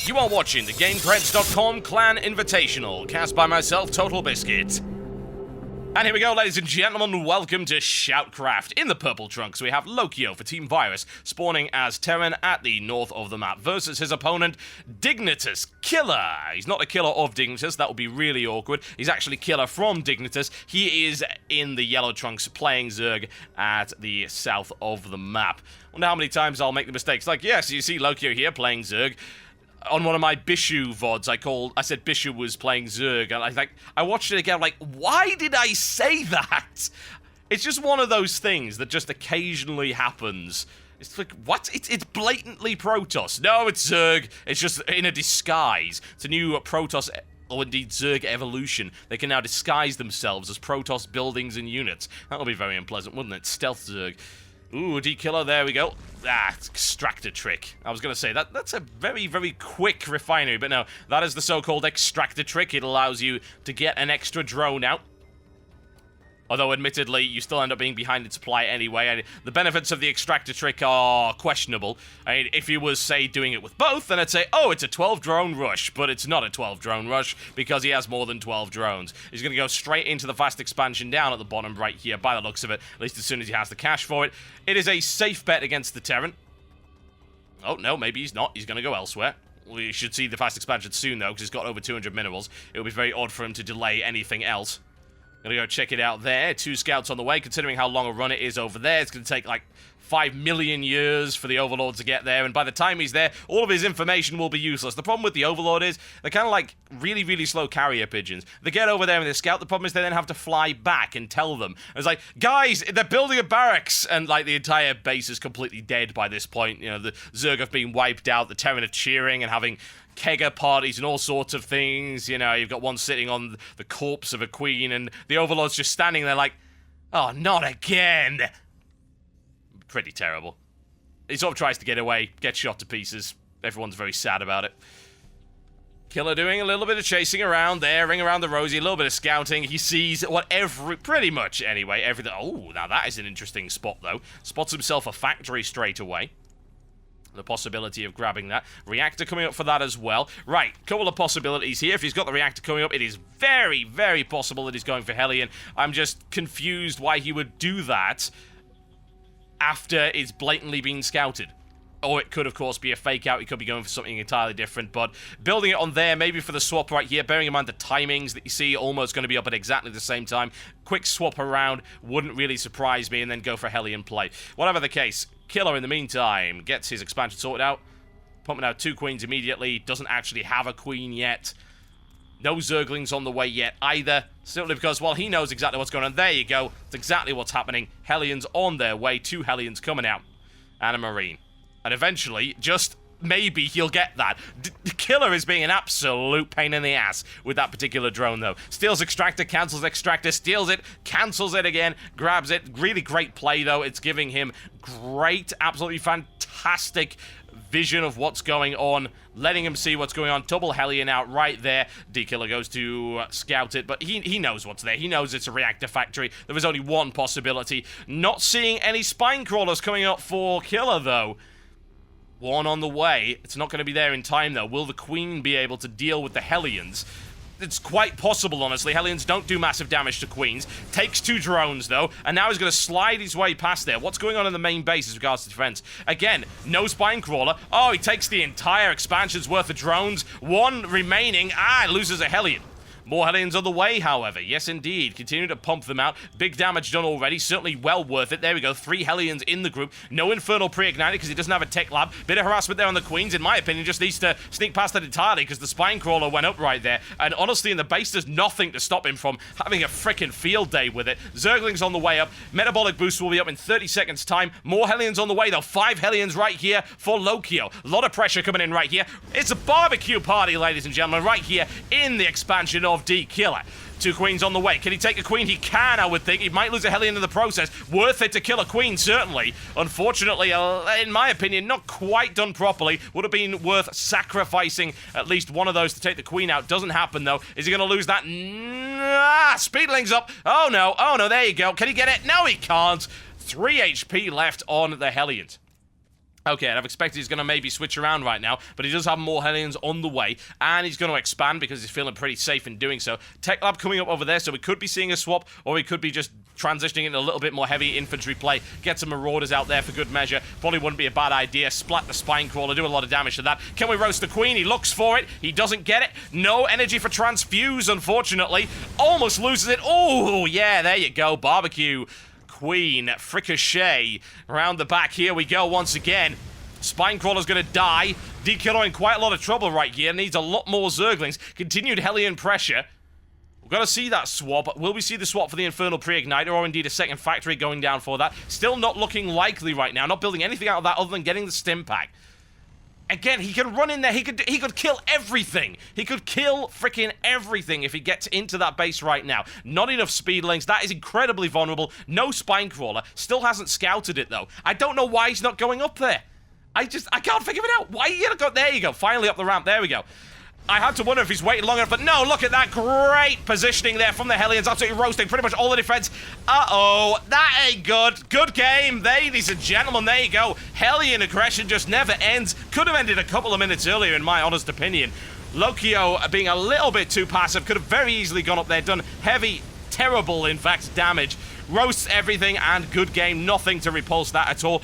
You are watching the GameCreds.com Clan Invitational, cast by myself, Totalbiscuit. And here we go, ladies and gentlemen, welcome to SHOUTcraft. In the purple trunks, we have Laukyo for Team Virus, spawning as Terran at the north of the map, versus his opponent, dKiller. He's not a killer of Dignitas, that would be really awkward. He's actually killer from Dignitas. He is in the yellow trunks, playing Zerg at the south of the map. I wonder how many times I'll make the mistakes. Like, yes, you see Laukyo here playing Zerg. On one of my Bishu VODs, I said Bishu was playing Zerg, and I watched it again, like, why did I say that? It's just one of those things that just occasionally happens. It's like, what? It's blatantly Protoss. No, it's Zerg. It's just in a disguise. It's a new Protoss, or indeed Zerg evolution. They can now disguise themselves as Protoss buildings and units. That'll be very unpleasant, wouldn't it? Stealth Zerg. Ooh, dKiller, there we go. Ah, extractor trick. I was going to say, that's a very, very quick refinery, but no, that is the so-called extractor trick. It allows you to get an extra drone out. Although, admittedly, you still end up being behind in supply anyway. And the benefits of the extractor trick are questionable. I mean, if you was, say, doing it with both, then I'd say, oh, it's a 12-drone rush. But it's not a 12-drone rush, because he has more than 12 drones. He's going to go straight into the fast expansion down at the bottom right here, by the looks of it, at least as soon as he has the cash for it. It is a safe bet against the Terran. Oh, no, maybe he's not. He's going to go elsewhere. We should see the fast expansion soon, though, because he's got over 200 minerals. It would be very odd for him to delay anything else. Gonna go check it out there. 2 scouts on the way, considering how long a run it is over there. It's gonna take like 5 million years for the Overlord to get there, and by the time he's there, all of his information will be useless. The problem with the Overlord is, they're kind of like really, really slow carrier pigeons. They get over there and they scout. The problem is they then have to fly back and tell them. And it's like, guys, they're building a barracks, and like the entire base is completely dead by this point. You know, the Zerg have been wiped out, the Terran are cheering and having kegger parties and all sorts of things. You know, you've got one sitting on the corpse of a queen, and the Overlord's just standing there like, oh, not again. Pretty terrible. He sort of tries to get away, gets shot to pieces. Everyone's very sad about it. Killer doing a little bit of chasing around there, ring around the rosy, a little bit of scouting. He sees pretty much anyway, everything. Oh, now that is an interesting spot, though. Spots himself a factory straight away. The possibility of grabbing that. Reactor coming up for that as well. Right, couple of possibilities here. If he's got the reactor coming up, it is very, very possible that he's going for Hellion. I'm just confused why he would do that after it's blatantly being scouted. Or it could, of course, be a fake out. He could be going for something entirely different. But building it on there, maybe for the swap right here, bearing in mind the timings that you see, almost going to be up at exactly the same time. Quick swap around wouldn't really surprise me, and then go for Hellion play. Whatever the case, Killer, in the meantime, gets his expansion sorted out. Pumping out 2 queens immediately. Doesn't actually have a queen yet. No Zerglings on the way yet either. Simply because, well, he knows exactly what's going on. There you go. That's exactly what's happening. Hellions on their way. 2 Hellions coming out. And a Marine. And eventually, just maybe he'll get that. Killer is being an absolute pain in the ass with that particular drone, though. Steals extractor, cancels extractor, steals it, cancels it again, grabs it. Really great play, though. It's giving him great, absolutely fantastic vision of what's going on, letting him see what's going on. Double Hellion out right there. dKiller goes to scout it, but he knows what's there. He knows it's a reactor factory. There was only one possibility. Not seeing any spine crawlers coming up for Killer, though. One on the way. It's not going to be there in time, though. Will the Queen be able to deal with the Hellions? It's quite possible, honestly. Hellions don't do massive damage to Queens. Takes 2 drones, though, and now he's going to slide his way past there. What's going on in the main base as regards to defense? Again, no spine crawler. Oh, he takes the entire expansion's worth of drones. 1 remaining. Loses a Hellion. More Hellions on the way, however. Yes, indeed. Continue to pump them out. Big damage done already. Certainly well worth it. There we go. 3 Hellions in the group. No Infernal pre-ignited because he doesn't have a tech lab. Bit of harassment there on the Queens, in my opinion. Just needs to sneak past that entirely because the spine crawler went up right there. And honestly, in the base, there's nothing to stop him from having a freaking field day with it. Zergling's on the way up. Metabolic boost will be up in 30 seconds time. More Hellions on the way, though. 5 Hellions right here for Laukyo. A lot of pressure coming in right here. It's a barbecue party, ladies and gentlemen, right here in the expansion of dKiller. 2 queens on the way. Can he take a queen? He can, I would think. He might lose a Hellion in the process. Worth it to kill a queen, certainly. Unfortunately, in my opinion, not quite done properly. Would have been worth sacrificing at least one of those to take the queen out. Doesn't happen, though. Is he going to lose that? Speedling's up. Oh, no. Oh, no. There you go. Can he get it? No, he can't. 3 HP left on the Hellions. Okay, I've expected he's going to maybe switch around right now, but he does have more Hellions on the way, and he's going to expand because he's feeling pretty safe in doing so. Tech Lab coming up over there, so we could be seeing a swap, or we could be just transitioning into a little bit more heavy infantry play, get some Marauders out there for good measure. Probably wouldn't be a bad idea. Splat the Spine Crawler, do a lot of damage to that. Can we roast the Queen? He looks for it. He doesn't get it. No energy for Transfuse, unfortunately. Almost loses it. Oh, yeah, there you go. Barbecue. Queen, Fricochet, around the back, here we go once again. Spinecrawler's gonna die. dKiller in quite a lot of trouble right here, needs a lot more Zerglings. Continued Hellion pressure. We've got to see that swap. Will we see the swap for the Infernal Pre-Igniter, or indeed a second factory going down for that? Still not looking likely right now, not building anything out of that other than getting the Stim Pack. Again, he can run in there, he could kill everything. He could kill freaking everything if he gets into that base right now. Not enough speedlings, that is incredibly vulnerable. No Spinecrawler, still hasn't scouted it though. I don't know why he's not going up there. I can't figure it out. Why are you gonna go? There you go, finally up the ramp, there we go. I had to wonder if he's waiting long enough, but no, look at that great positioning there from the Hellions, absolutely roasting pretty much all the defense. Uh-oh, that ain't good. Good game, ladies and gentlemen, there you go. Hellion aggression just never ends. Could have ended a couple of minutes earlier, in my honest opinion. Laukyo being a little bit too passive, could have very easily gone up there, done heavy, terrible, in fact, damage. Roasts everything, and good game, nothing to repulse that at all.